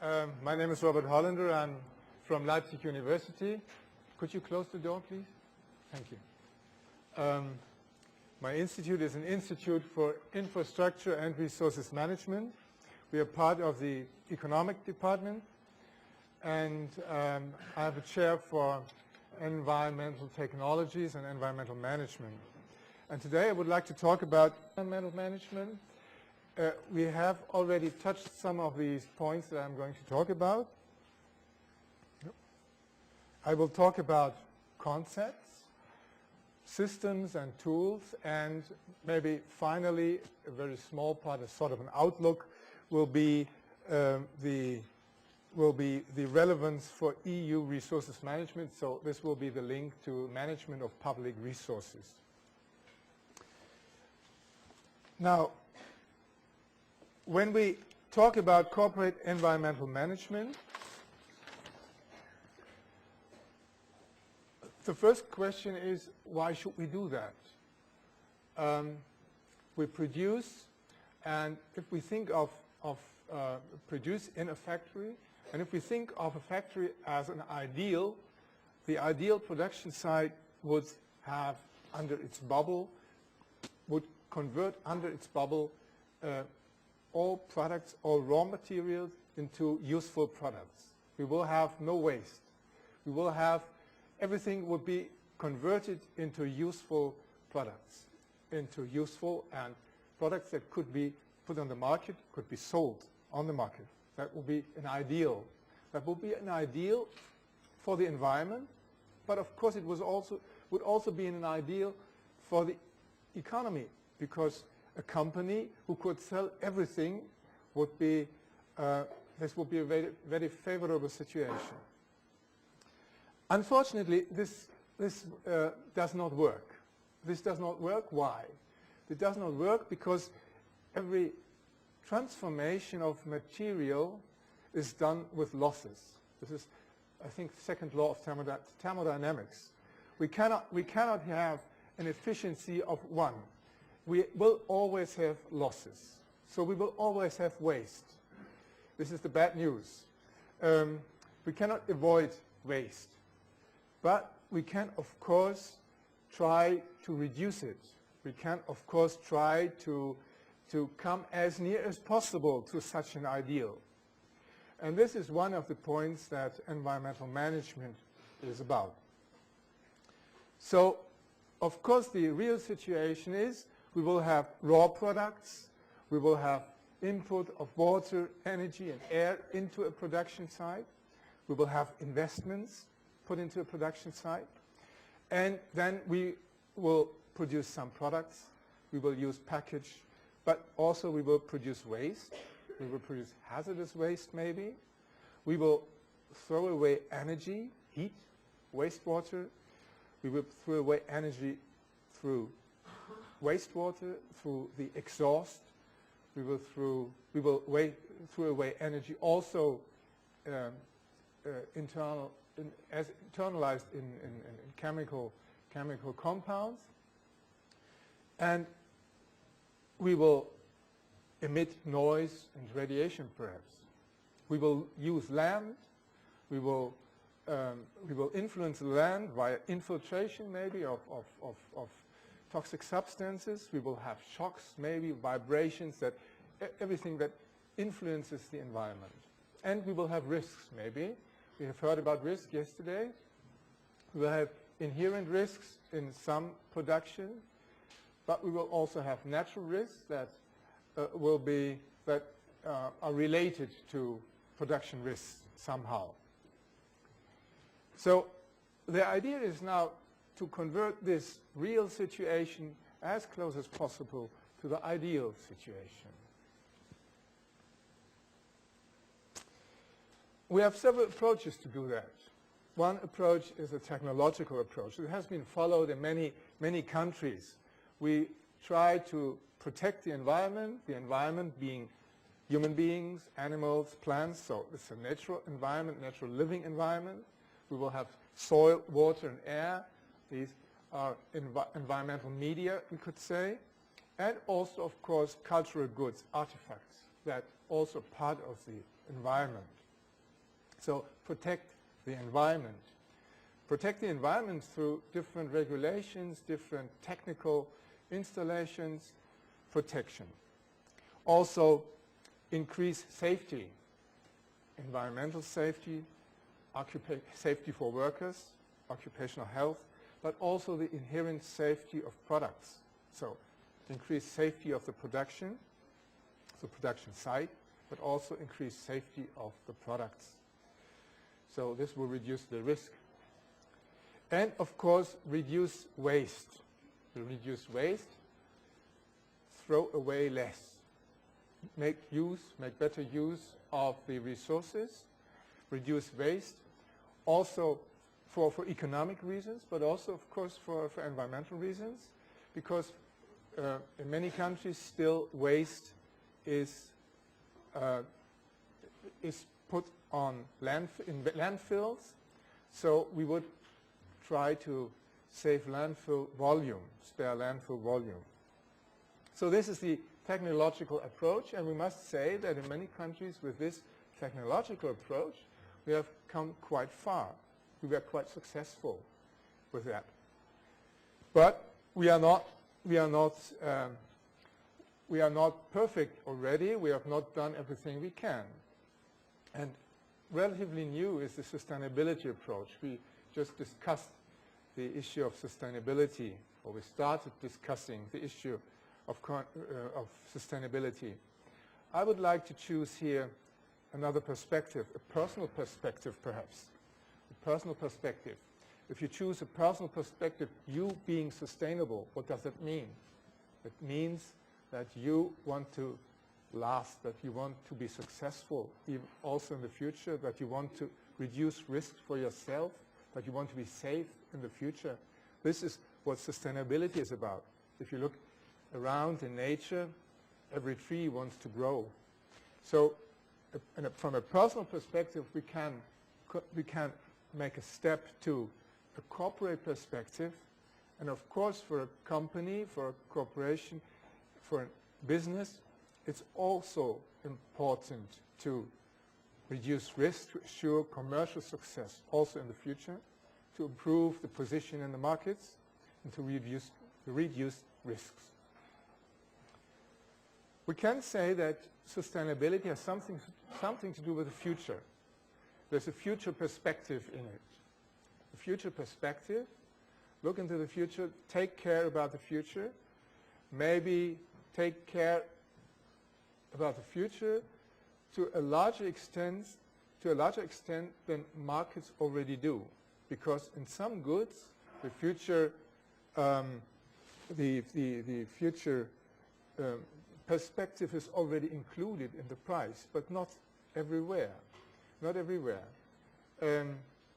My name is Robert Hollaender. I'm from Leipzig University. Could you close the door, please? Thank you. My institute is an institute for infrastructure and resources management. We are part of the economic department, and I have a chair for environmental technologies and environmental management. And today I would like to talk about environmental management. We have already touched some of these points that I'm going to talk about. I will talk about concepts, systems and tools, and maybe finally a very small part, a sort of an outlook, will be the relevance for EU resources management. So this will be the link to management of public resources. Now, when we talk about corporate environmental management, the first question is, why should we do that? We produce, and if we think of produce in a factory, and if we think of a factory as an ideal, the ideal production site would have under its bubble, would convert under its bubble all products, all raw materials into useful products. We will have no waste. We will have, everything will be converted into useful products, into useful and products that could be put on the market, could be sold on the market. That will be an ideal. That will be an ideal for the environment, but of course it would also be an ideal for the economy, because a company who could sell everything would be, this would be a very, very favorable situation. Unfortunately, this does not work. This does not work. Why? It does not work because every transformation of material is done with losses. This is, I think, the second law of thermodynamics. We cannot have an efficiency of one. We will always have losses. So we will always have waste. This is the bad news. We cannot avoid waste. But we can, of course, try to reduce it. We can, of course, try to come as near as possible to such an ideal. And this is one of the points that environmental management is about. So, of course, the real situation is we will have raw products, we will have input of water, energy and air into a production site, we will have investments put into a production site, and then we will produce some products, we will use package, but also we will produce waste, we will produce hazardous waste maybe, we will throw away energy, heat, wastewater, we will throw away energy through wastewater, through the exhaust. We will throw away energy also as internalized in chemical compounds, and we will emit noise and radiation perhaps. We will use land. We will influence the land via infiltration maybe of toxic substances. We will have shocks, maybe vibrations, that everything that influences the environment. And we will have risks maybe. We have heard about risk yesterday. We will have inherent risks in some production, but we will also have natural risks that are related to production risks somehow. So the idea is now to convert this real situation as close as possible to the ideal situation. We have several approaches to do that. One approach is a technological approach. It has been followed in many countries. We try to protect the environment being human beings, animals, plants, so it's a natural environment, natural living environment. We will have soil, water, and air. These are environmental media, we could say. And also, of course, cultural goods, artifacts, that also part of the environment. So protect the environment. Protect the environment through different regulations, different technical installations, protection. Also increase safety, environmental safety, safety for workers, occupational health, but also the inherent safety of products. So increase safety of the production site, but also increase safety of the products. So this will reduce the risk. And of course, reduce waste. To reduce waste, throw away less. Make better use of the resources, reduce waste, also for economic reasons, but also, of course, for environmental reasons, because in many countries still waste is put on landfills, so we would try to save landfill volume, spare landfill volume. So this is the technological approach, and we must say that in many countries with this technological approach we have come quite far. We were quite successful with that. But we are not perfect already. We have not done everything we can. And relatively new is the sustainability approach. We just discussed the issue of sustainability, or we started discussing the issue of sustainability. I would like to choose here another perspective, a personal perspective perhaps. A personal perspective. If you choose a personal perspective, you being sustainable, what does that mean? It means that you want to last, that you want to be successful even also in the future, that you want to reduce risks for yourself, that you want to be safe in the future. This is what sustainability is about. If you look around in nature, every tree wants to grow. So from a personal perspective, we can make a step to a corporate perspective, and of course for a company, for a corporation, for a business, it's also important to reduce risk, to assure commercial success also in the future, to improve the position in the markets, and to reduce risks. We can say that sustainability has something to do with the future. There's a future perspective in it. The future perspective, look into the future, take care about the future, maybe take care about the future to a larger extent than markets already do, because in some goods the future perspective is already included in the price, but not everywhere. Not everywhere.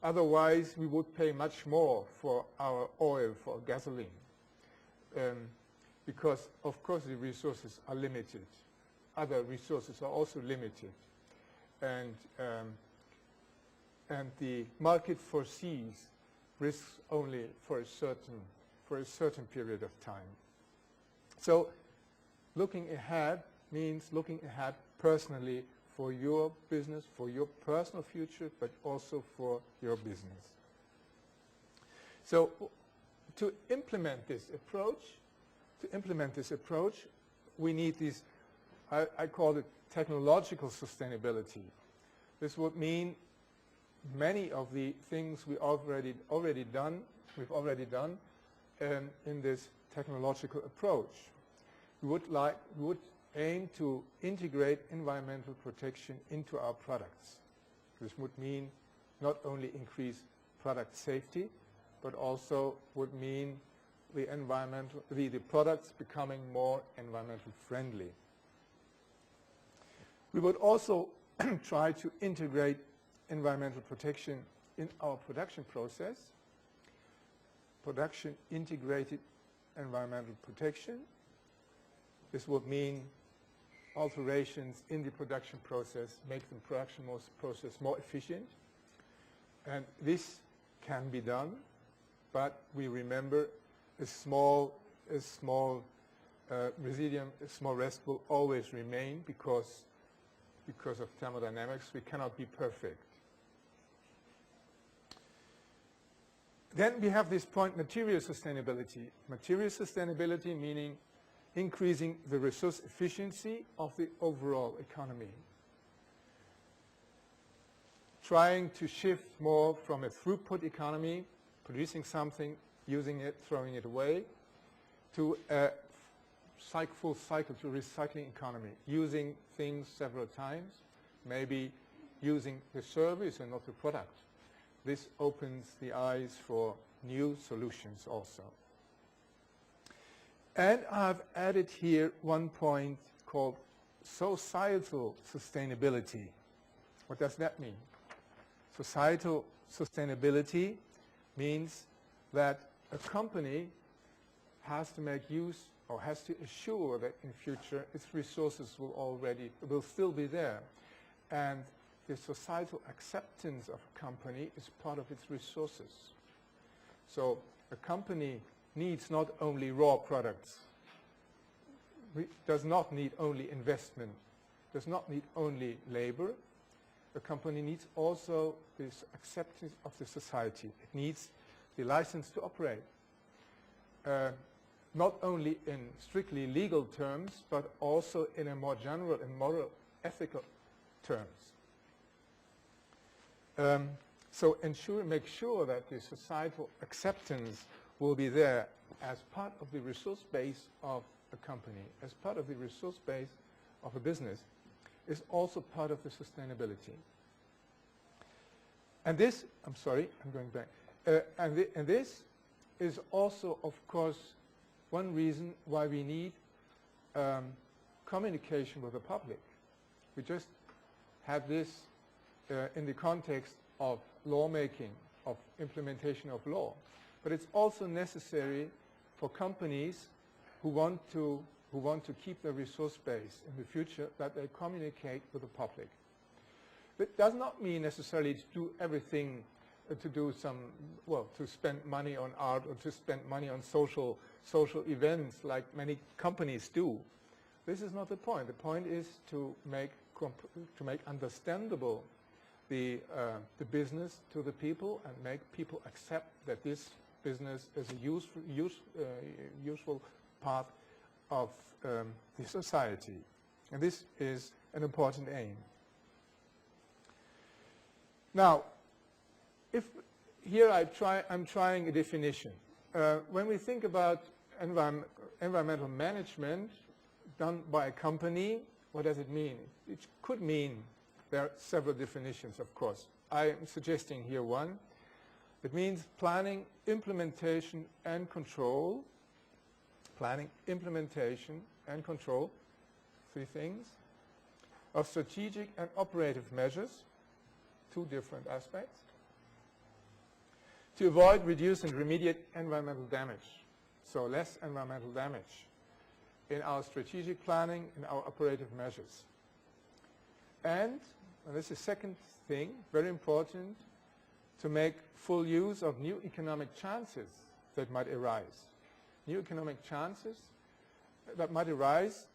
Otherwise, we would pay much more for our oil, for gasoline, because of course the resources are limited. Other resources are also limited, and the market foresees risks only for a certain period of time. So, looking ahead means looking ahead personally for your business, for your personal future, but also for your business. So, to implement this approach, we need these. I call it technological sustainability. This would mean many of the things we've already done in this technological approach. We would aim to integrate environmental protection into our products. This would mean not only increase product safety, but also would mean the products becoming more environmental friendly. We would also try to integrate environmental protection in our production process. Integrated environmental protection. This would mean alterations in the production process, make the production process more efficient. And this can be done, but we remember a small residuum, a small rest will always remain because of thermodynamics. We cannot be perfect. Then we have this point, material sustainability. Material sustainability meaning increasing the resource efficiency of the overall economy. Trying to shift more from a throughput economy, producing something, using it, throwing it away, to a full cycle, to recycling economy, using things several times, maybe using the service and not the product. This opens the eyes for new solutions also. And I've added here one point called societal sustainability. What does that mean? Societal sustainability means that a company has to make use or has to assure that in future its resources will still be there. And the societal acceptance of a company is part of its resources. So a company needs not only raw products, does not need only investment, does not need only labor. A company needs also this acceptance of the society. It needs the license to operate, not only in strictly legal terms, but also in a more general and moral, ethical terms. So make sure that the societal acceptance will be there as part of the resource base of a company, as part of the resource base of a business, is also part of the sustainability. And this, I'm sorry, I'm going back. And this is also, of course, one reason why we need communication with the public. We just had this in the context of lawmaking, of implementation of law. But it's also necessary for companies who want to keep their resource base in the future, that they communicate with the public. It does not mean necessarily to do everything, to spend money on art or to spend money on social events like many companies do. This is not the point. The point is to make understandable the business to the people and make people accept that this business is a useful part of the society. And this is an important aim. Now, I'm trying a definition. When we think about environmental management done by a company, what does it mean? It could mean, there are several definitions, of course. I am suggesting here one. It means planning, implementation, and control. Planning, implementation, and control, 3 things. Of strategic and operative measures, 2 different aspects. To avoid, reduce, and remediate environmental damage. So less environmental damage in our strategic planning, in our operative measures. And this is the second thing, very important, to make full use of new economic chances that might arise. New economic chances that might arise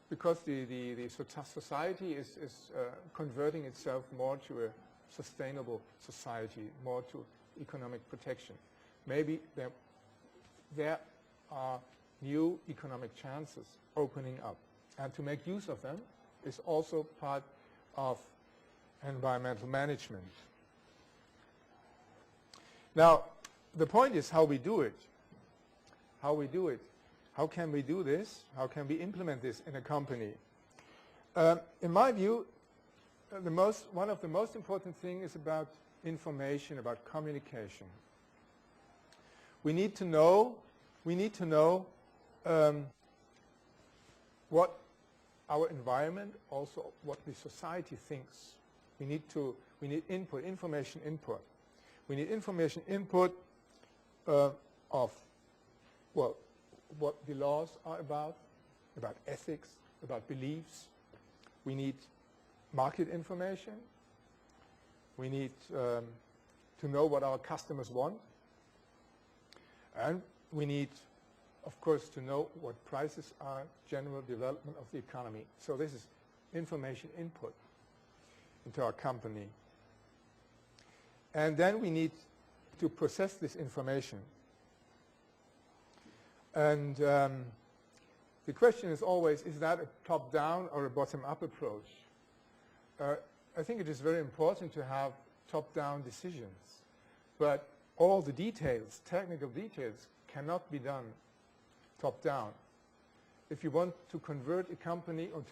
because the society is converting itself more to a sustainable society, more to economic protection. Maybe there are new economic chances opening up. And to make use of them is also part of environmental management. Now, the point is how we do it. How we do it. How can we do this? How can we implement this in a company? In my view, one of the most important things is about information, about communication. We need to know what our environment, also what the society thinks. We need input, information input. We need information input of what the laws are about ethics, about beliefs. We need market information. We need to know what our customers want. And we need, of course, to know what prices are, general development of the economy. So this is information input into our company. And then we need to process this information. And the question is always, is that a top-down or a bottom-up approach? I think it is very important to have top-down decisions, but all the details, technical details, cannot be done top-down. If you want to convert a company or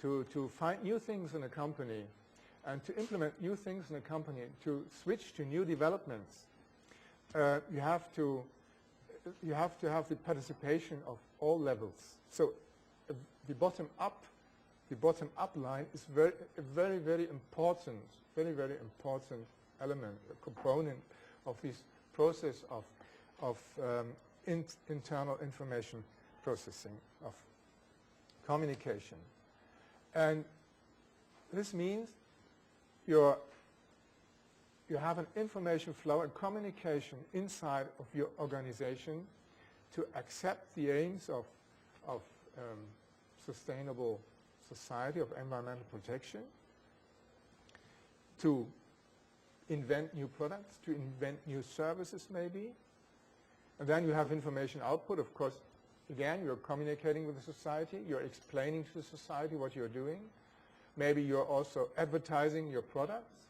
to find new things in a company and to implement new things in a company, to switch to new developments, you have to have the participation of all levels. So the bottom-up line is a very important element, a component of this process of internal information processing, of communication. And this means you have an information flow and communication inside of your organization to accept the aims of sustainable society, of environmental protection, to invent new products, to invent new services maybe. And then you have information output. Of course, again, you're communicating with the society, you're explaining to the society what you're doing. Maybe you're also advertising your products.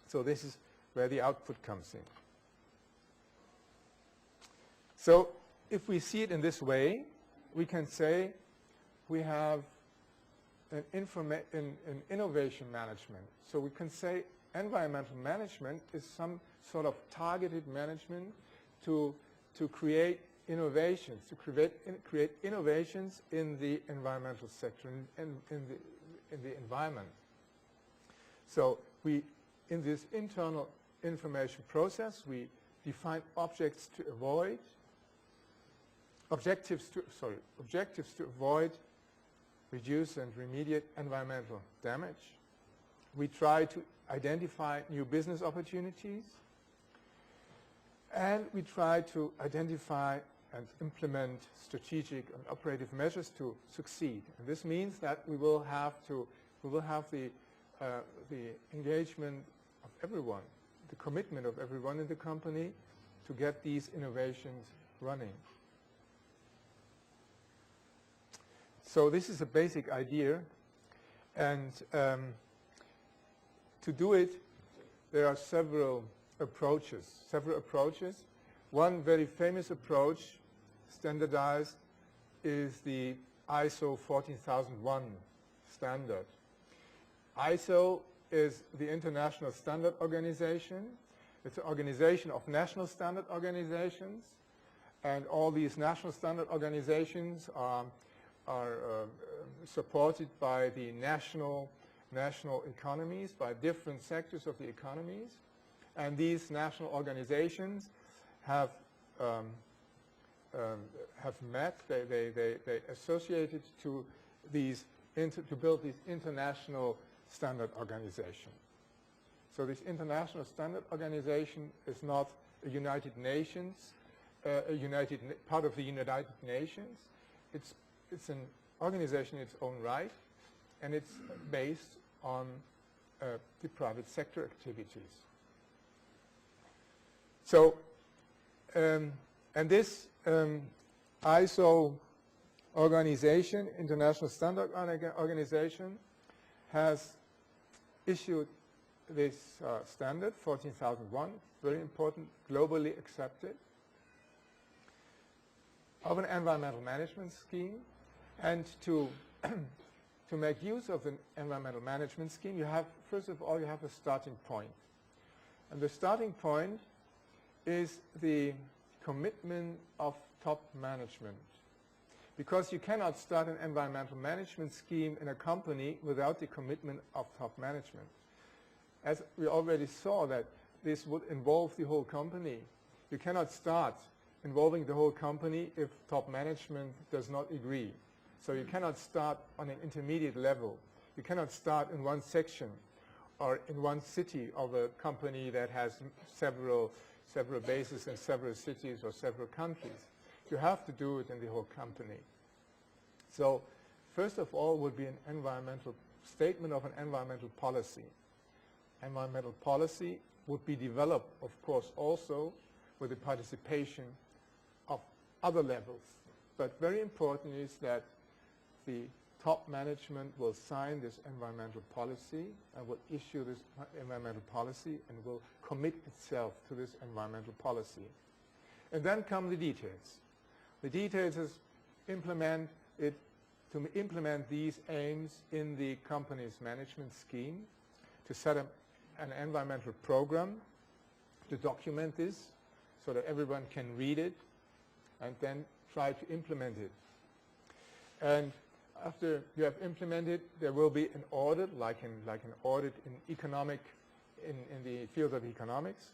So this is where the output comes in. So if we see it in this way, we can say we have an innovation management. So we can say environmental management is some sort of targeted management to create innovations, to create innovations in the environmental sector, in the environment. So in this internal information process, we define objectives to avoid, reduce and remediate environmental damage. We try to identify new business opportunities, and we try to identify and implement strategic and operative measures to succeed. And this means that we will have the engagement of everyone, the commitment of everyone in the company to get these innovations running. So this is a basic idea, and to do it, there are several approaches. One very famous approach, standardized, is the ISO 14001 standard. ISO is the International Standard Organization. It's an organization of national standard organizations, and all these national standard organizations are supported by the national economies, by different sectors of the economies. And these national organizations have met, they associated to build this international standard organization. So this international standard organization is not a United Nations, part of the United Nations. It's an organization in its own right, and it's based on the private sector activities. So, and this ISO organization, International Standard Organization, has issued this standard, 14001, very important, globally accepted, of an environmental management scheme. And to make use of an environmental management scheme, you have, first of all, you have a starting point. And the starting point is the commitment of top management. Because you cannot start an environmental management scheme in a company without the commitment of top management. As we already saw, that this would involve the whole company. You cannot start involving the whole company if top management does not agree. So you cannot start on an intermediate level. You cannot start in one section or in one city of a company that has several bases in several cities or several countries. You have to do it in the whole company. So first of all would be an environmental statement of an environmental policy. Environmental policy would be developed, of course, also with the participation of other levels. But very important is that the top management will sign this environmental policy and will issue this environmental policy and will commit itself to this environmental policy. And then come the details. The details is to implement these aims in the company's management scheme, to set up an environmental program, to document this so that everyone can read it and then try to implement it. And after you have implemented, there will be an audit, like an audit in the field of economics.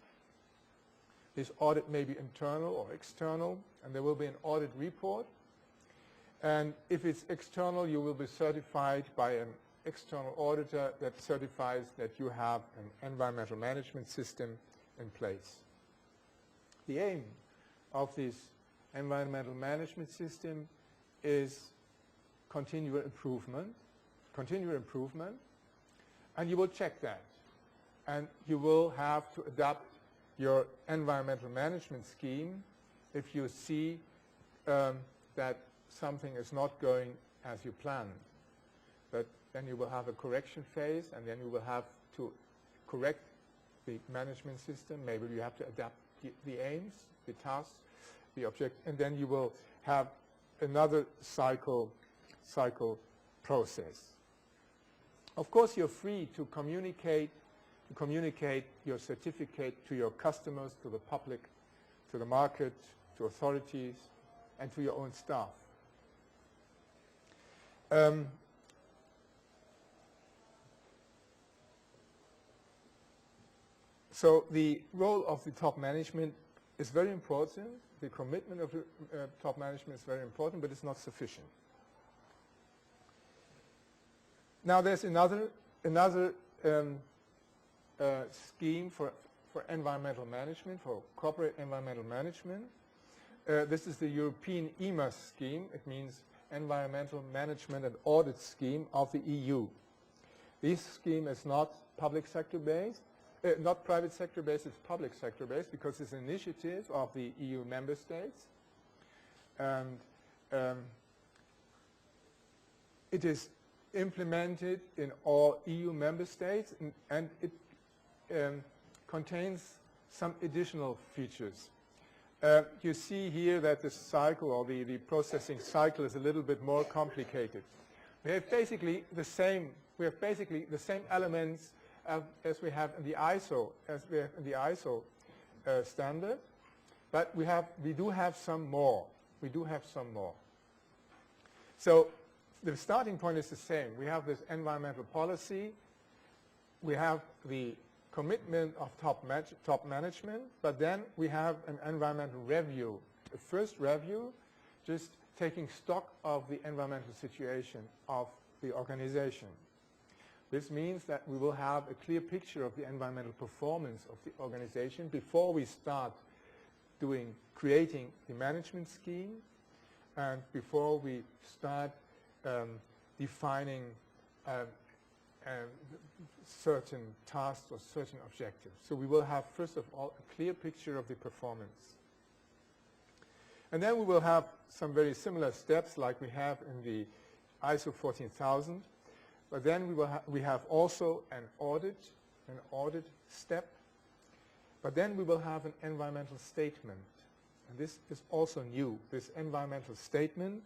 This audit may be internal or external, and there will be an audit report. And if it's external, you will be certified by an external auditor that certifies that you have an environmental management system in place. The aim of this environmental management system is continual improvement, and you will check that. And you will have to adapt your environmental management scheme if you see that something is not going as you planned. But then you will have a correction phase, and then you will have to correct the management system. Maybe you have to adapt the aims, the tasks, the object, and then you will have another cycle process. Of course, you're free to communicate your certificate to your customers, to the public, to the market, to authorities, and to your own staff. So the role of the top management is very important. The commitment of the top management is very important, but it's not sufficient. Now there's another scheme for environmental management, for corporate environmental management. This is the European EMAS scheme. It means Environmental Management and Audit Scheme of the EU. This scheme is not public sector based, not private sector based, it's public sector based because it's an initiative of the EU member states. And it is implemented in all EU member states, and it contains some additional features. You see here that the cycle, or the processing cycle, is a little bit more complicated. We have basically the same elements as we have in the ISO, standard, but we do have some more. So the starting point is the same. We have this environmental policy. We have the commitment of top management, but then we have an environmental review. The first review, just taking stock of the environmental situation of the organization. This means that we will have a clear picture of the environmental performance of the organization before we start creating the management scheme, and before we start defining certain tasks or certain objectives. So we will have, first of all, a clear picture of the performance. And then we will have some very similar steps like we have in the ISO 14000. But then we have also an audit step. But then we will have an environmental statement. And this is also new. This environmental statement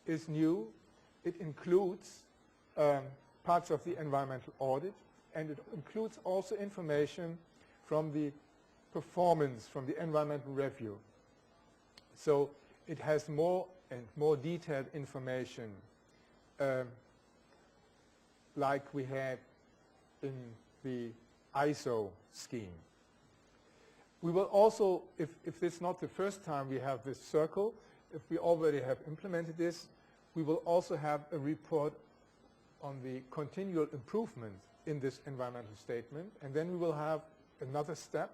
is new. It includes parts of the environmental audit, and it includes also information from the performance, from the environmental review. So it has more and more detailed information like we have in the ISO scheme. We will also, if this is not the first time we have this circle, if we already have implemented this, we will also have a report on the continual improvement in this environmental statement, and then we will have another step.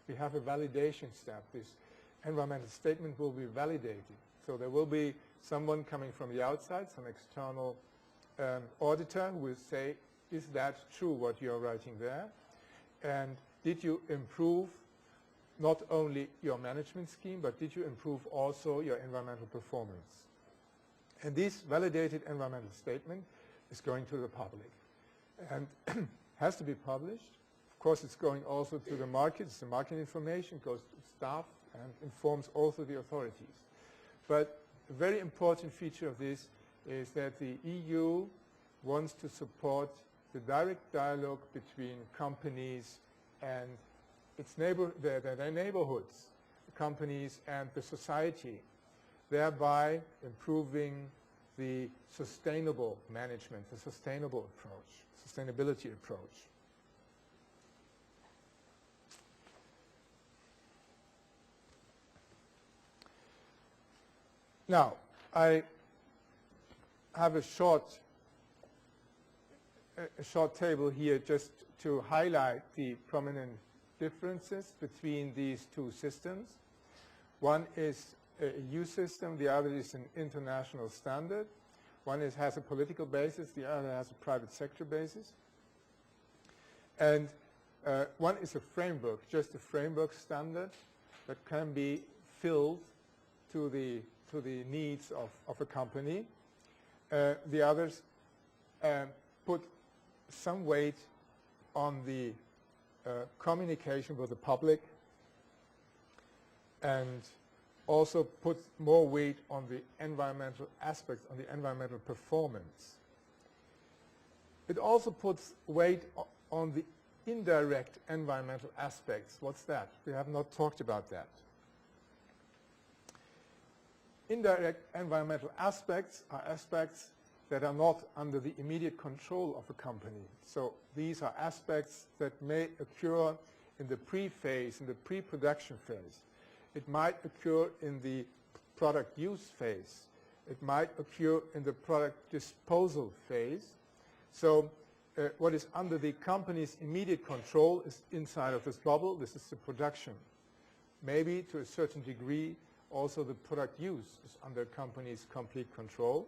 We have a validation step. This environmental statement will be validated. So there will be someone coming from the outside, some external auditor, who will say, is that true what you're writing there? And did you improve not only your management scheme, but did you improve also your environmental performance? And this validated environmental statement is going to the public and has to be published. Of course, it's going also to the market. It's the market information, goes to staff and informs also the authorities. But a very important feature of this is that the EU wants to support the direct dialogue between companies and their neighborhoods, the companies and the society, thereby improving the sustainable management, the sustainable approach, sustainability approach. Now, I have a short table here just to highlight the prominent differences between these two systems. One is a EU system, the other is an international standard. One has a political basis, the other has a private sector basis. And one is a framework, just a framework standard that can be filled to the needs of a company. The others put some weight on the communication with the public and also put more weight on the environmental aspects, on the environmental performance. It also puts weight on the indirect environmental aspects. What's that? We have not talked about that. Indirect environmental aspects are aspects that are not under the immediate control of a company. So these are aspects that may occur in the pre-phase, in the pre-production phase. It might occur in the product use phase. It might occur in the product disposal phase. So what is under the company's immediate control is inside of this bubble. This is the production. Maybe to a certain degree also the product use is under a company's complete control.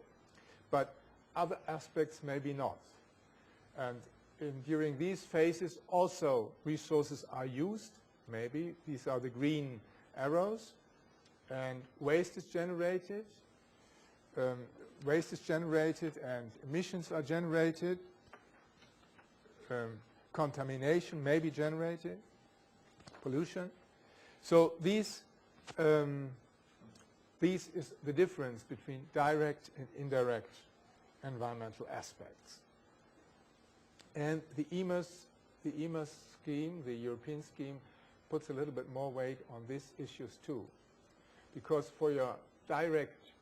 But other aspects maybe not. And during these phases also resources are used. Maybe these are the green arrows. And waste is generated. Waste is generated and emissions are generated. Contamination may be generated. Pollution. So these is the difference between direct and indirect environmental aspects. And the EMAS scheme, the European scheme, puts a little bit more weight on these issues too. Because for your direct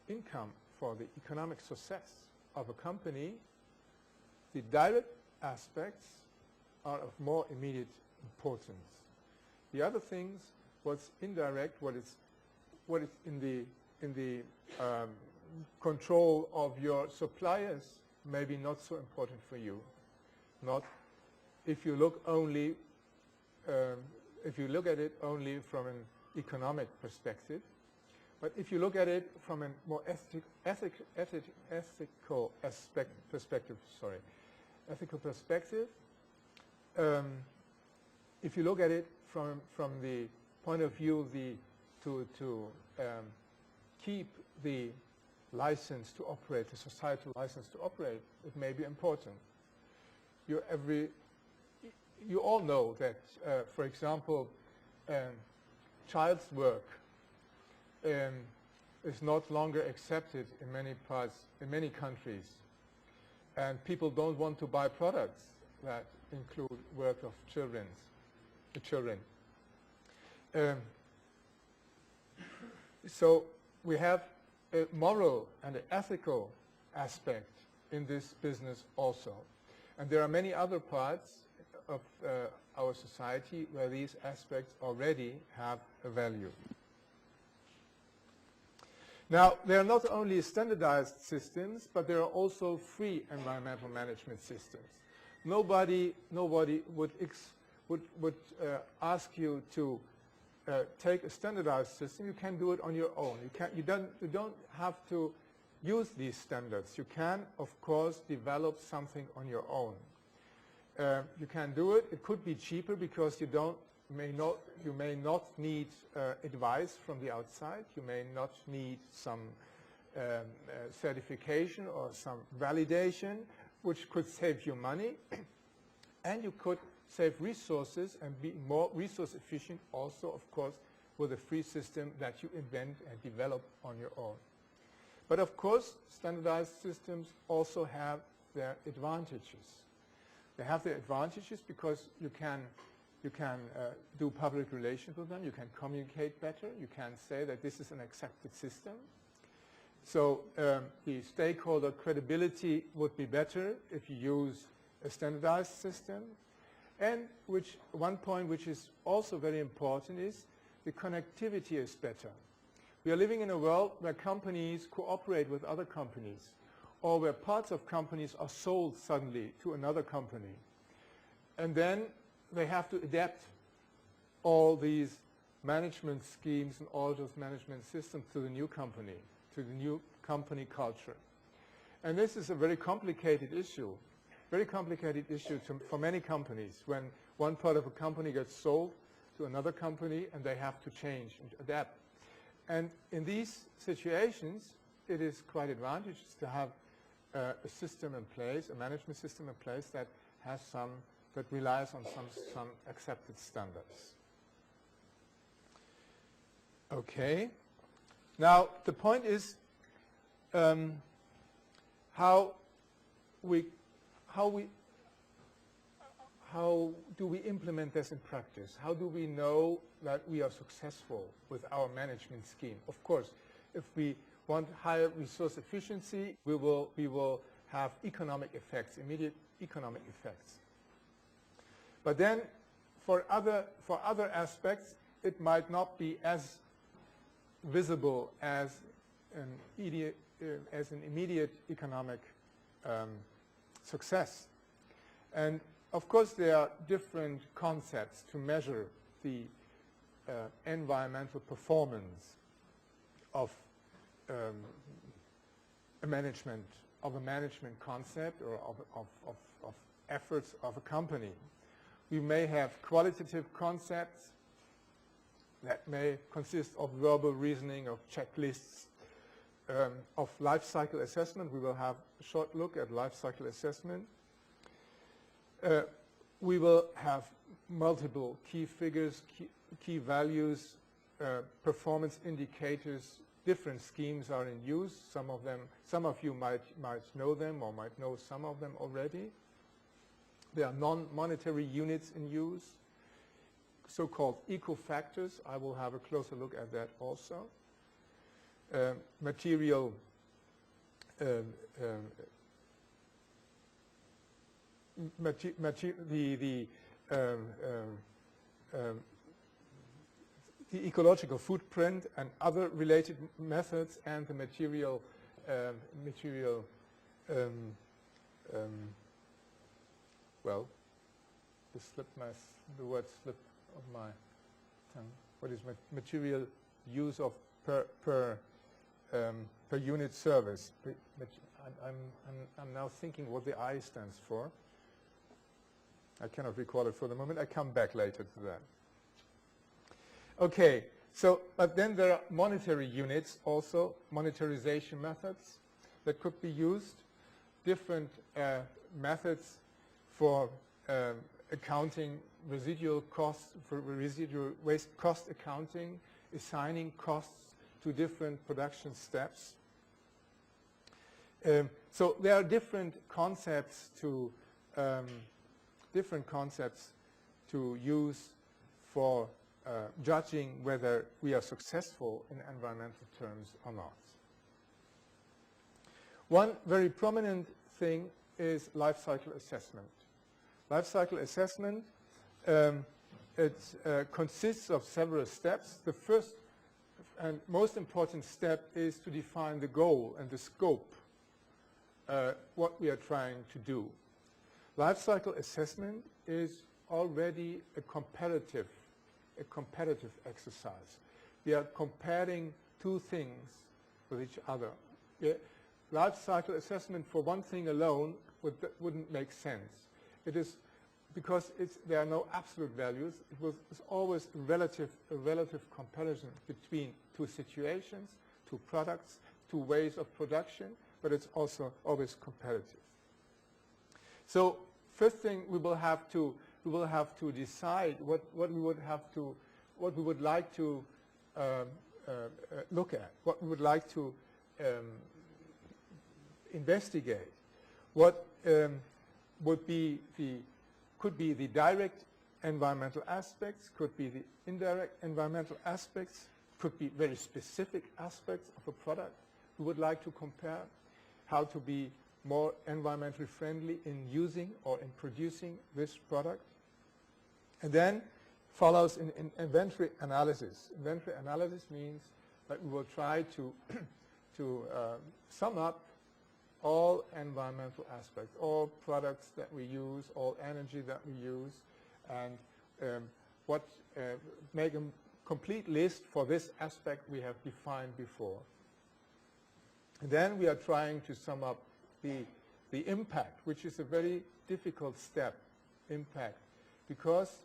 income, for the economic success of a company, the direct aspects are of more immediate importance. The other things, what's indirect, what is in the control of your suppliers, maybe not so important for you. Not if you look only, if you look at it only from an economic perspective, but if you look at it from a more ethical perspective, if you look at it from the point of view to keep the license to operate, the societal license to operate, it may be important. You all know that, for example, child's work is not longer accepted in many parts, in many countries, and people don't want to buy products that include work of children. So we have a moral and an ethical aspect in this business also. And there are many other parts of our society where these aspects already have a value. Now, there are not only standardized systems, but there are also free environmental management systems. Nobody would ask you to take a standardized system. You can do it on your own. You don't have to use these standards. You can, of course, develop something on your own. You can do it. It could be cheaper because you may not need advice from the outside. You may not need some certification or some validation, which could save you money. And you could save resources and be more resource efficient also, of course, with a free system that you invent and develop on your own. But of course, standardized systems also have their advantages. They have their advantages because you can do public relations with them. You can communicate better. You can say that this is an accepted system. So the stakeholder credibility would be better if you use a standardized system. And one point which is also very important is the connectivity is better. We are living in a world where companies cooperate with other companies, or where parts of companies are sold suddenly to another company. And then they have to adapt all these management schemes and all those management systems to the new company, to the new company culture. And this is a very complicated issue for many companies when one part of a company gets sold to another company and they have to change and adapt. And in these situations, it is quite advantageous to have a system in place, a management system in place that relies on some accepted standards. Okay. Now the point is how do we implement this in practice? How do we know that we are successful with our management scheme? Of course, if we want higher resource efficiency, we will have economic effects, immediate economic effects. But then for other aspects, it might not be as visible as an immediate economic success. And of course, there are different concepts to measure the environmental performance of a management concept or of efforts of a company. We may have qualitative concepts that may consist of verbal reasoning, of checklists, of life cycle assessment. We will have a short look at life cycle assessment. We will have multiple key figures, key values, performance indicators. Different schemes are in use. Some of you might know them or might know some of them already. There are non-monetary units in use, so-called eco-factors. I will have a closer look at that also. Material the ecological footprint and other related methods, and the well, the word slipped of my tongue. What is material use of per unit service? I'm now thinking what the I stands for. I cannot recall it for the moment. I come back later to that. Okay, so but then there are monetary units also, monetarization methods that could be used, different methods for accounting residual costs, for residual waste cost accounting, assigning costs to different production steps. So there are different concepts to use for judging whether we are successful in environmental terms or not. One very prominent thing is life cycle assessment. Life cycle assessment consists of several steps. The first and most important step is to define the goal and the scope, what we are trying to do. Life cycle assessment is already a comparative exercise. We are comparing two things with each other. life cycle assessment for one thing alone wouldn't make sense. It is because there are no absolute values. It's always a relative comparison between two situations, two products, two ways of production, but it's also always comparative. So first thing we will have to decide what we would like to look at, what we would like to investigate, what could be the direct environmental aspects, could be the indirect environmental aspects, could be very specific aspects of a product we would like to compare, how to be more environmentally friendly in using or in producing this product. And then follows in inventory analysis. Inventory analysis means that we will try to sum up all environmental aspects, all products that we use, all energy that we use, and make a complete list for this aspect we have defined before. And then we are trying to sum up the impact, which is a very difficult step, impact, because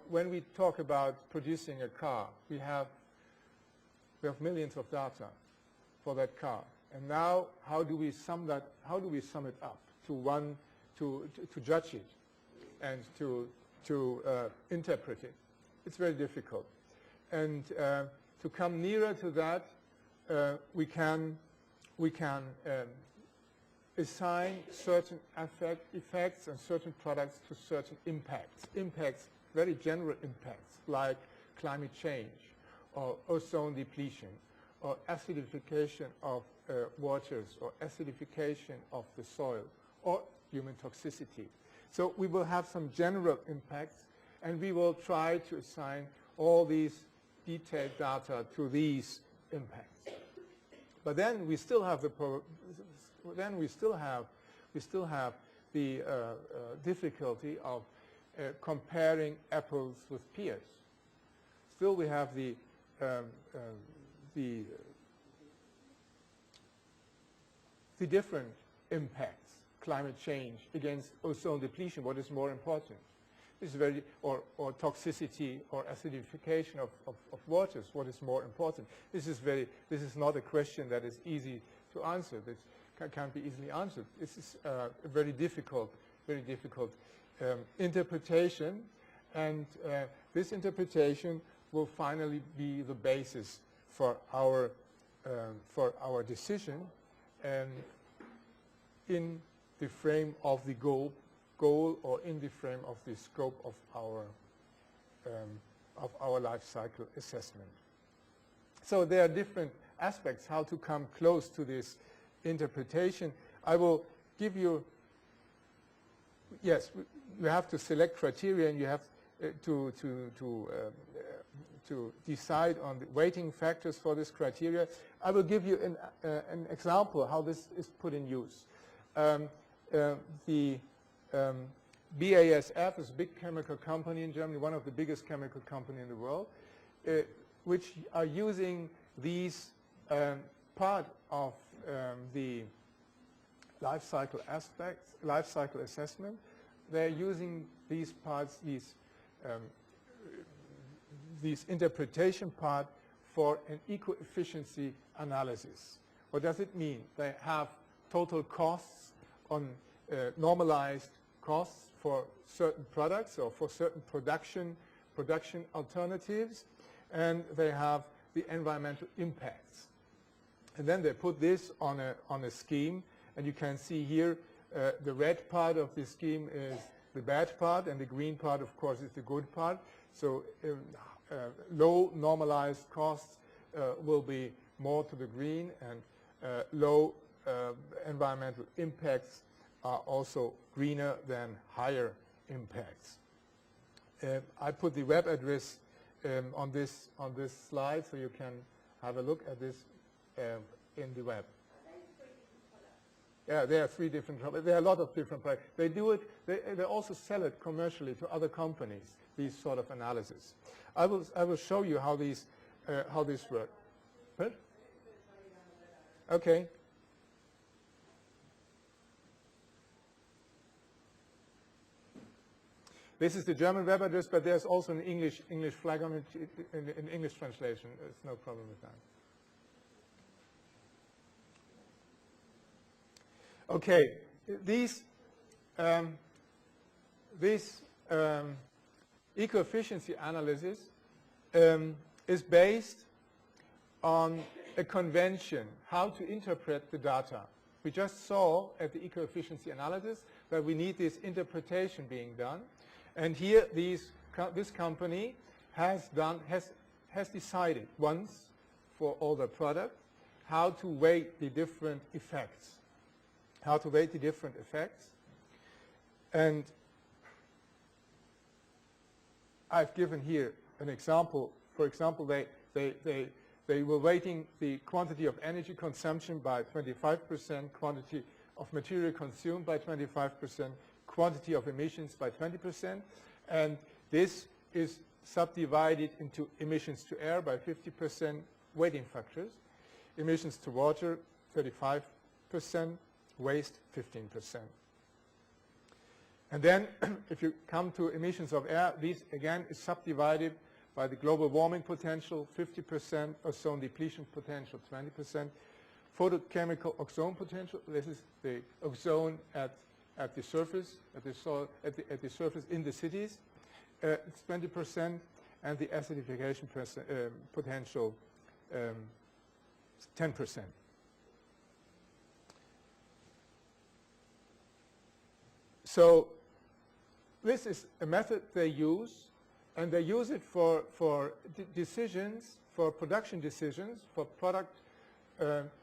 when we talk about producing a car, we have millions of data for that car. And now, how do we sum that? How do we sum it up to judge it and to interpret it? It's very difficult. And to come nearer to that, we can assign certain effects and certain products to certain impacts. Impacts, very general impacts, like climate change, or ozone depletion, or acidification of waters, or acidification of the soil, or human toxicity. So we will have some general impacts, and we will try to assign all these detailed data to these impacts. But then we still have the difficulty of comparing apples with pears. Still, we have the different impacts, climate change against ozone depletion. What is more important? This is or toxicity or acidification of waters. What is more important? This is not a question that is easy to answer. That can't be easily answered. This is a very difficult interpretation, and this interpretation will finally be the basis for our decision, and in the frame of the goal or in the frame of the scope of our life cycle assessment. So there are different aspects how to come close to this interpretation. I will give you, yes, you have to select criteria, and you have to decide on the weighting factors for this criteria. I will give you an example how this is put in use. The BASF is a big chemical company in Germany, one of the biggest chemical companies in the world, which are using these part of the life cycle assessment. They're using these parts, these interpretation part for an eco-efficiency analysis. What does it mean? They have total costs on normalized costs for certain products or for certain production alternatives, and they have the environmental impacts. And then they put this on a scheme, and you can see here the red part of the scheme is the bad part, and the green part, of course, is the good part. So low normalized costs will be more to the green, and low environmental impacts are also greener than higher impacts. I put the web address on this slide, so you can have a look at this in the web. Yeah, there are 3 different products. There are a lot of different products. They do it. They also sell it commercially to other companies. These sort of analysis. I will show you how this works. What? Okay. This is the German web address, but there's also an English flag on it, an English translation. There's no problem with that. Okay, these eco-efficiency analysis is based on a convention, how to interpret the data. We just saw at the eco-efficiency analysis that we need this interpretation being done. And here this company has decided once for all the products how to weight the different effects. And I've given here an example. For example, they were weighting the quantity of energy consumption by 25%, quantity of material consumed by 25%, quantity of emissions by 20%, and this is subdivided into emissions to air by 50% weighting factors, emissions to water 35%, waste 15%. And then if you come to emissions of air, this again is subdivided by the global warming potential 50%, ozone depletion potential 20%, photochemical ozone potential, this is the ozone at the surface, at the surface in the cities, it's 20%, and the acidification potential 10%. So this is a method they use, and they use it for decisions, for production decisions, for product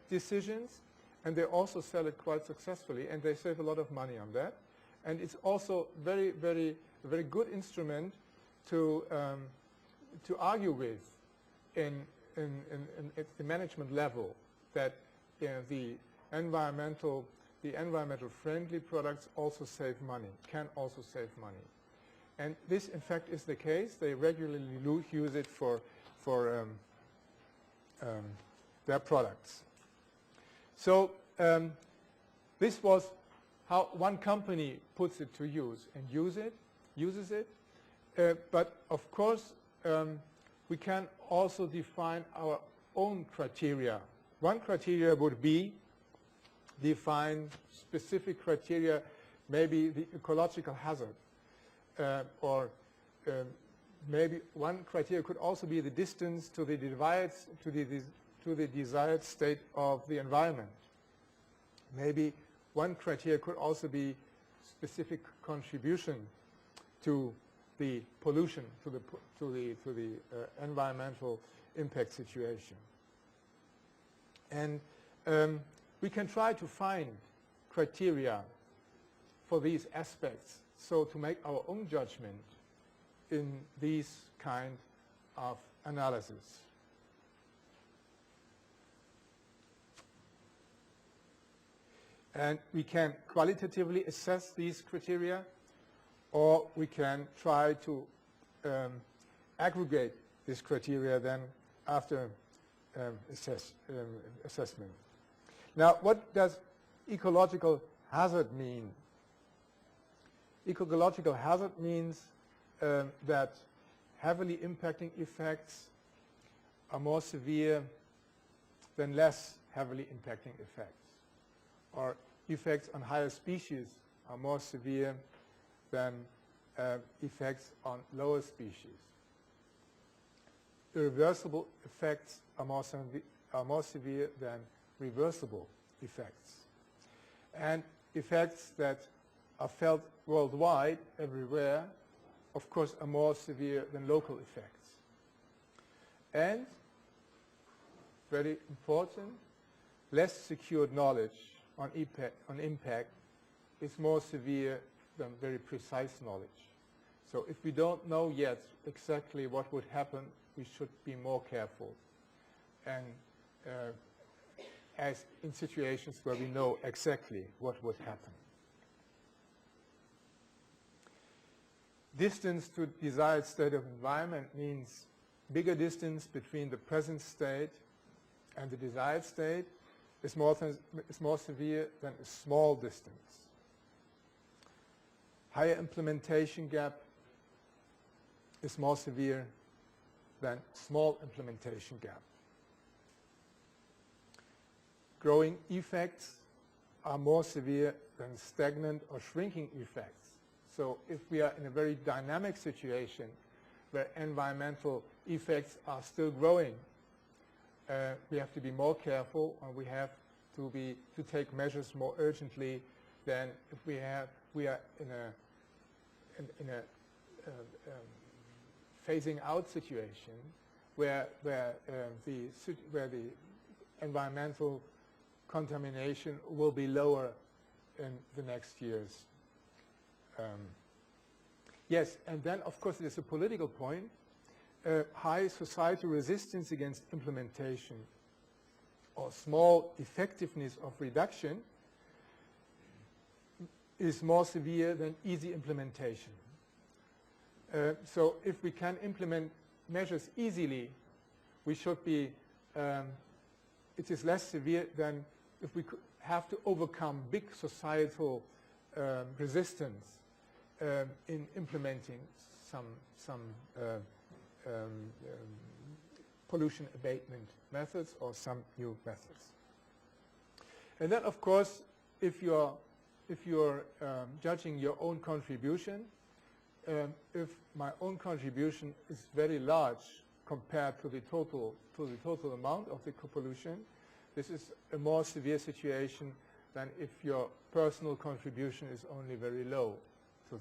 decisions, and they also sell it quite successfully, and they save a lot of money on that. And it's also a very good instrument to argue with at the management level that the environmental friendly products also save money, can also save money. And this, in fact, is the case. They regularly use it for their products. So this was how one company puts it to use and uses it. But of course, we can also define our own criteria. One criteria would be define specific criteria, maybe the ecological hazard. Or maybe one criteria could also be the distance to the desired state of the environment. Maybe one criteria could also be specific contribution to the pollution, to the environmental impact situation. And we can try to find criteria for these aspects, so to make our own judgment in these kind of analysis. And we can qualitatively assess these criteria, or we can try to aggregate this criteria then after assessment. Now, what does ecological hazard mean? Ecological hazard means that heavily impacting effects are more severe than less heavily impacting effects, or effects on higher species are more severe than effects on lower species. Irreversible effects are more severe than reversible effects. And effects that are felt worldwide, everywhere, of course, are more severe than local effects. And, very important, less secured knowledge on impact is more severe than very precise knowledge. So if we don't know yet exactly what would happen, we should be more careful. And as in situations where we know exactly what would happen. Distance to desired state of environment means bigger distance between the present state and the desired state is more severe than a small distance. Higher implementation gap is more severe than small implementation gap. Growing effects are more severe than stagnant or shrinking effects. So if we are in a very dynamic situation where environmental effects are still growing, we have to be more careful, and we have to take measures more urgently than if we are in a phasing out situation where the environmental contamination will be lower in the next years. Yes, and then of course there's a political point. High societal resistance against implementation or small effectiveness of reduction is more severe than easy implementation. So if we can implement measures easily, we should be, it is less severe than if we could have to overcome big societal resistance in implementing some pollution abatement methods or some new methods. And then, of course, if you're judging your own contribution, if my own contribution is very large compared to the total amount of the co-pollution, this is a more severe situation than if your personal contribution is only very low to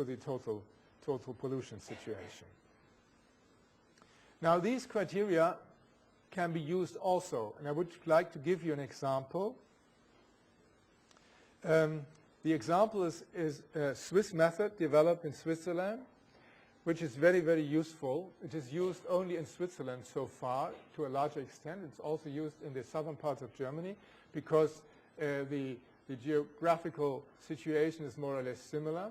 the total pollution situation. Now these criteria can be used also, and I would like to give you an example. The example is a Swiss method developed in Switzerland, which is very, very useful. It is used only in Switzerland so far to a larger extent. It's also used in the southern parts of Germany because the geographical situation is more or less similar.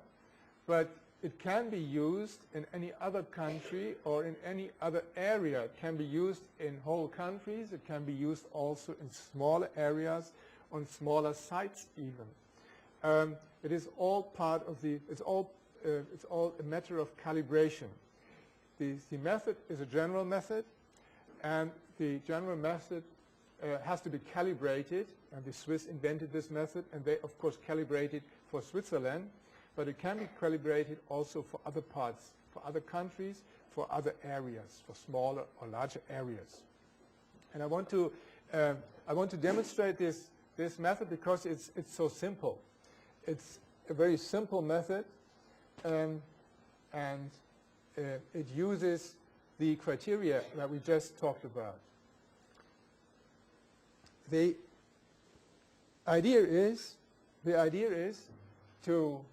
But it can be used in any other country or in any other area. It can be used in whole countries. It can be used also in smaller areas, on smaller sites even. It is all part of the, it's all a matter of calibration. The method is a general method, and the general method has to be calibrated, and the Swiss invented this method, and they of course calibrated for Switzerland, but it can be calibrated also for other parts, for other countries, for other areas, for smaller or larger areas. And I want to demonstrate this method because it's so simple. It's a very simple method, and it uses the criteria that we just talked about. The idea is to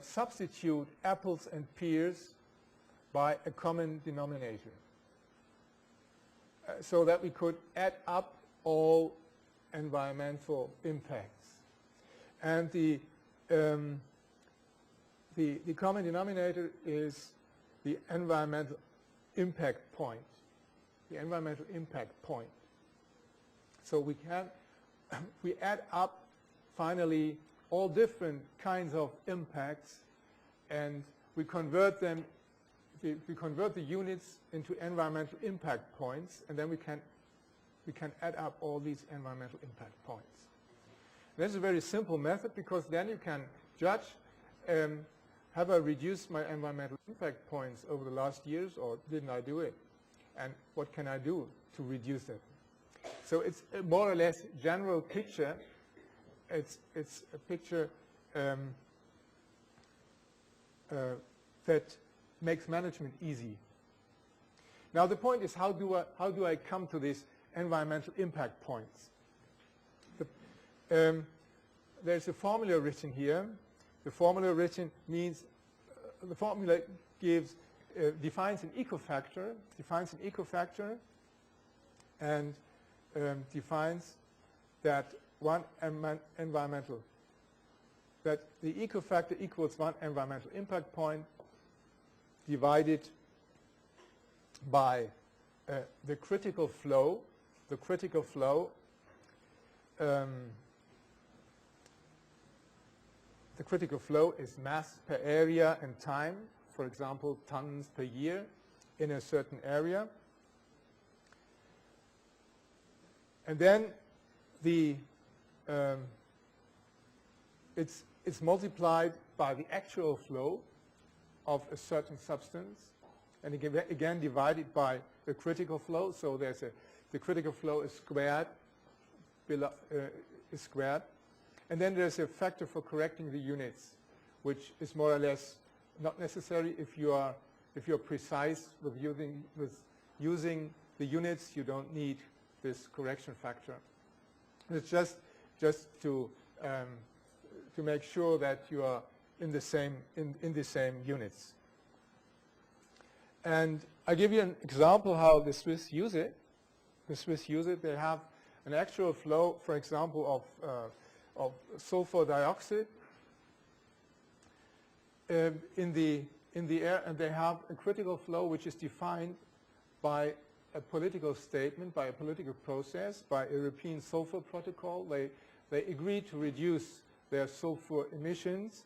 substitute apples and pears by a common denominator, so that we could add up all environmental impacts. And the common denominator is the environmental impact point. The environmental impact point. So we add up finally all different kinds of impacts, and we convert them. We convert the units into environmental impact points, and then we can add up all these environmental impact points. That's a very simple method because then you can judge, have I reduced my environmental impact points over the last years, or didn't I do it? And what can I do to reduce it? So it's a more or less general picture. It's a picture that makes management easy. Now the point is, how do I come to these environmental impact points? There's a formula written here. The formula written means the formula defines an ecofactor, and defines that that the ecofactor equals one environmental impact point divided by the critical flow. The critical flow is mass per area and time for example, tons per year in a certain area. And then it's multiplied by the actual flow of a certain substance, and again divided by the critical flow. So there's the critical flow is squared, and then there's a factor for correcting the units, which is more or less not necessary. If you're precise with using the units, you don't need this correction factor. It's just to make sure that you are in the same units. And I give you an example how the Swiss use it. The Swiss use it. They have an actual flow, for example, of sulfur dioxide in the air, and they have a critical flow which is defined by a political statement, by a political process, by a European Sulfur Protocol. They agreed to reduce their sulfur emissions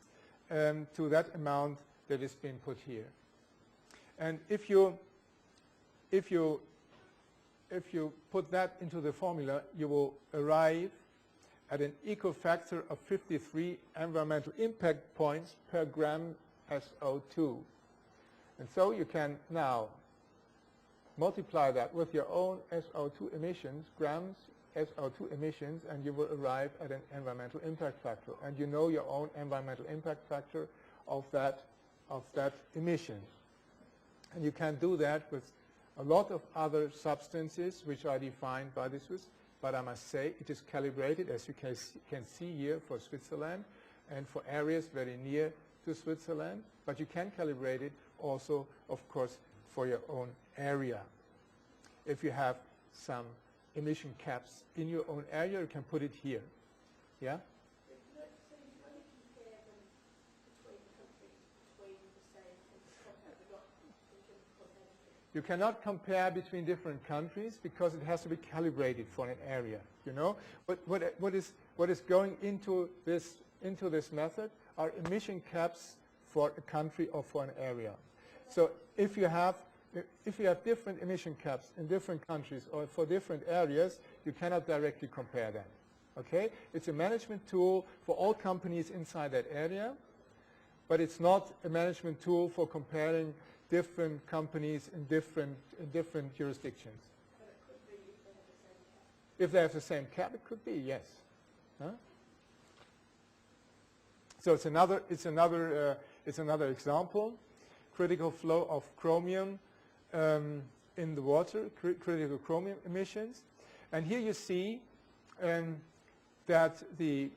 to that amount that is being put here. And if you put that into the formula, you will arrive at an eco factor of 53 environmental impact points per gram SO2. And so you can now multiply that with your own SO2 emissions, grams SO2 emissions, and you will arrive at an environmental impact factor. And you know your own environmental impact factor of that emission. And you can do that with a lot of other substances which are defined by the Swiss. But I must say it is calibrated, as you can see here, for Switzerland and for areas very near to Switzerland. But you can calibrate it also, of course, for your own area. If you have some emission caps in your own area, you can put it here. Yeah? You cannot compare between different countries because it has to be calibrated for an area, you know. But what is going into this method are emission caps for a country or for an area. So if you have different emission caps in different countries or for different areas, you cannot directly compare them. Okay? It's a management tool for all companies inside that area, but it's not a management tool for comparing different companies in different jurisdictions. But it could be if they have the same cap. If they have the same cap, it could be, yes. Huh? So it's another example. Critical flow of chromium in the water, critical chromium emissions, and here you see that the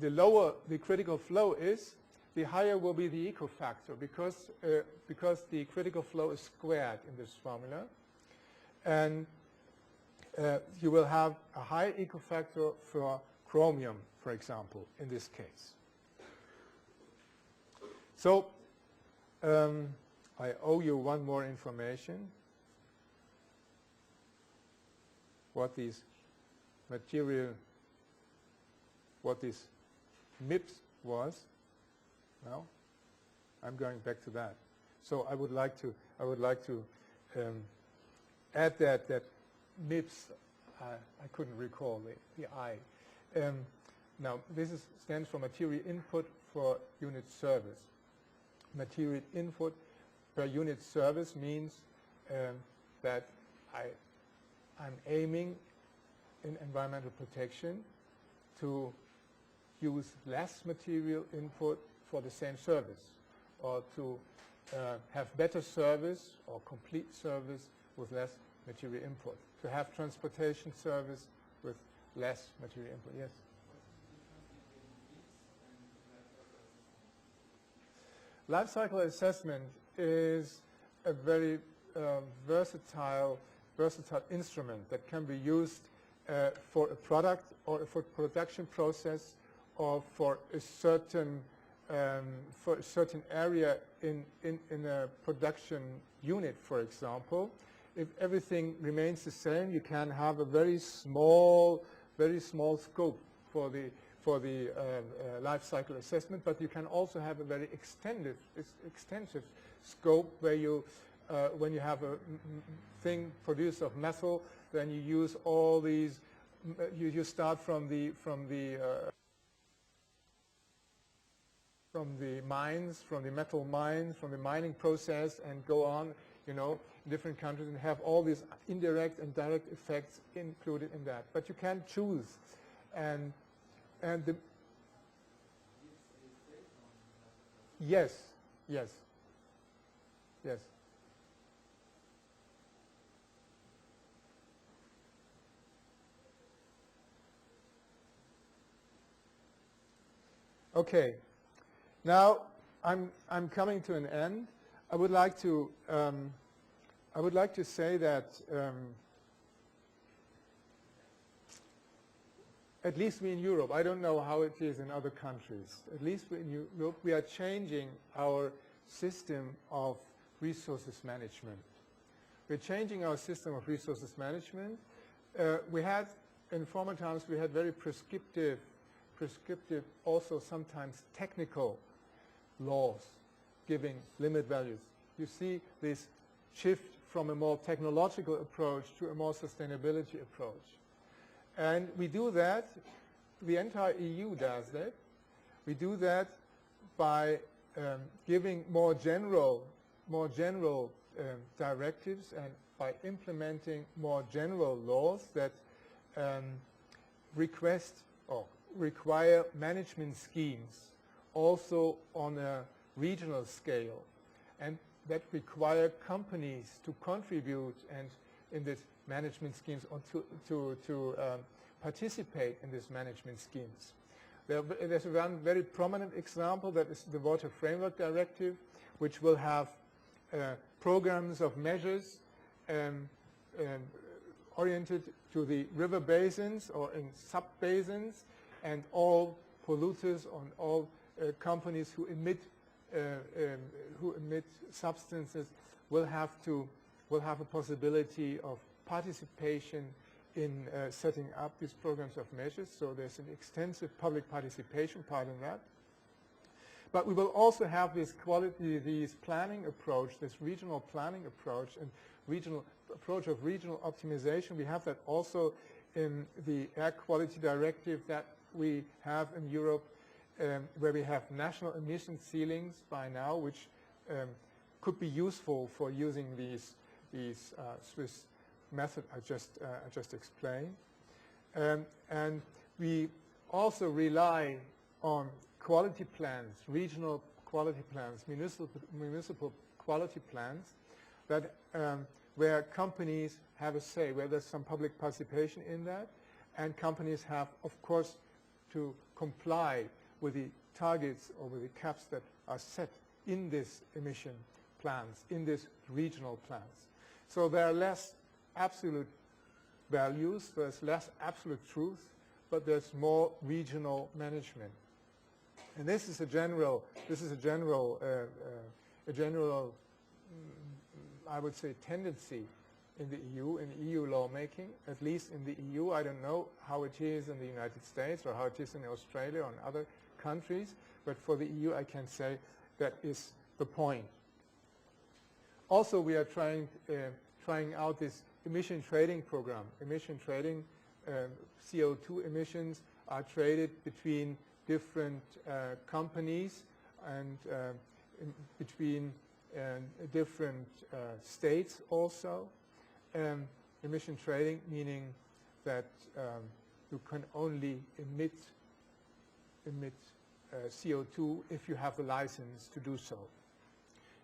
lower the critical flow is, the higher will be the eco factor because the critical flow is squared in this formula, and you will have a high eco factor for chromium, for example, in this case. So I owe you one more information. What this MIPS was. Well, I'm going back to that. So I would like to add that MIPS. I couldn't recall the I. Now this stands for material input for unit service. Material input per unit service means that I'm aiming in environmental protection to use less material input for the same service, or to have better service or complete service with less material input, to have transportation service with less material input. Yes? Lifecycle assessment is a very versatile instrument that can be used for a product or for a production process or for a certain area in a production unit, for example. If everything remains the same, you can have a very small scope for for the lifecycle assessment, but you can also have a very extensive scope where you, when you have a thing produced of metal, then you use all these. You start from the mines, from the metal mines, from the mining process, and go on, you know, in different countries, and have all these indirect and direct effects included in that. But you can choose, and the yes. Okay. Now I'm coming to an end. I would like to say that at least we in Europe, I don't know how it is in other countries, at least we in Europe, we are changing our system of resources management. We're changing our system of resources management. We had, in former times, we had very prescriptive, also sometimes technical laws giving limit values. You see this shift from a more technological approach to a more sustainability approach. And we do that, the entire EU does that. We do that by giving more general directives, and by implementing more general laws that request or require management schemes also on a regional scale, and that require companies to contribute and in this management schemes, or to participate in these management schemes. There's one very prominent example, that is the Water Framework Directive, which will have programs of measures oriented to the river basins or in sub-basins, and all polluters, on all companies who emit substances will have a possibility of participation in setting up these programs of measures. So there's an extensive public participation part in that. But we will also have this planning approach, this regional planning approach, and regional approach of regional optimization. We have that also in the Air Quality Directive that we have in Europe, where we have national emission ceilings by now, which could be useful for using these Swiss method I just explained. And we also rely on quality plans, regional quality plans, municipal quality plans, that where companies have a say, where there's some public participation in that, and companies have, of course, to comply with the targets or with the caps that are set in these emission plans, in these regional plans. So there are less absolute values, there's less absolute truth, but there's more regional management. And this is a general, I would say, tendency in the EU, in EU lawmaking, at least in the EU. I don't know how it is in the United States or how it is in Australia or in other countries, but for the EU I can say that is the point. Also, we are trying out this emission trading program. Emission trading, CO2 emissions are traded between different companies and between different states also. Emission trading meaning that you can only emit CO2 if you have a license to do so.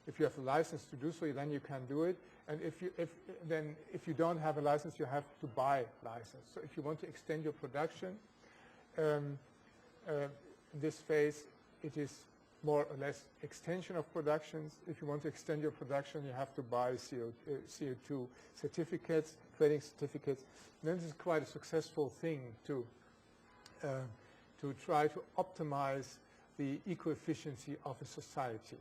If you have a license to do so, then you can do it. And if you don't have a license, you have to buy a license. So if you want to extend your production, in this phase, it is more or less extension of productions. If you want to extend your production, you have to buy CO2 certificates, trading certificates. And this is quite a successful thing to try to optimize the eco-efficiency of a society.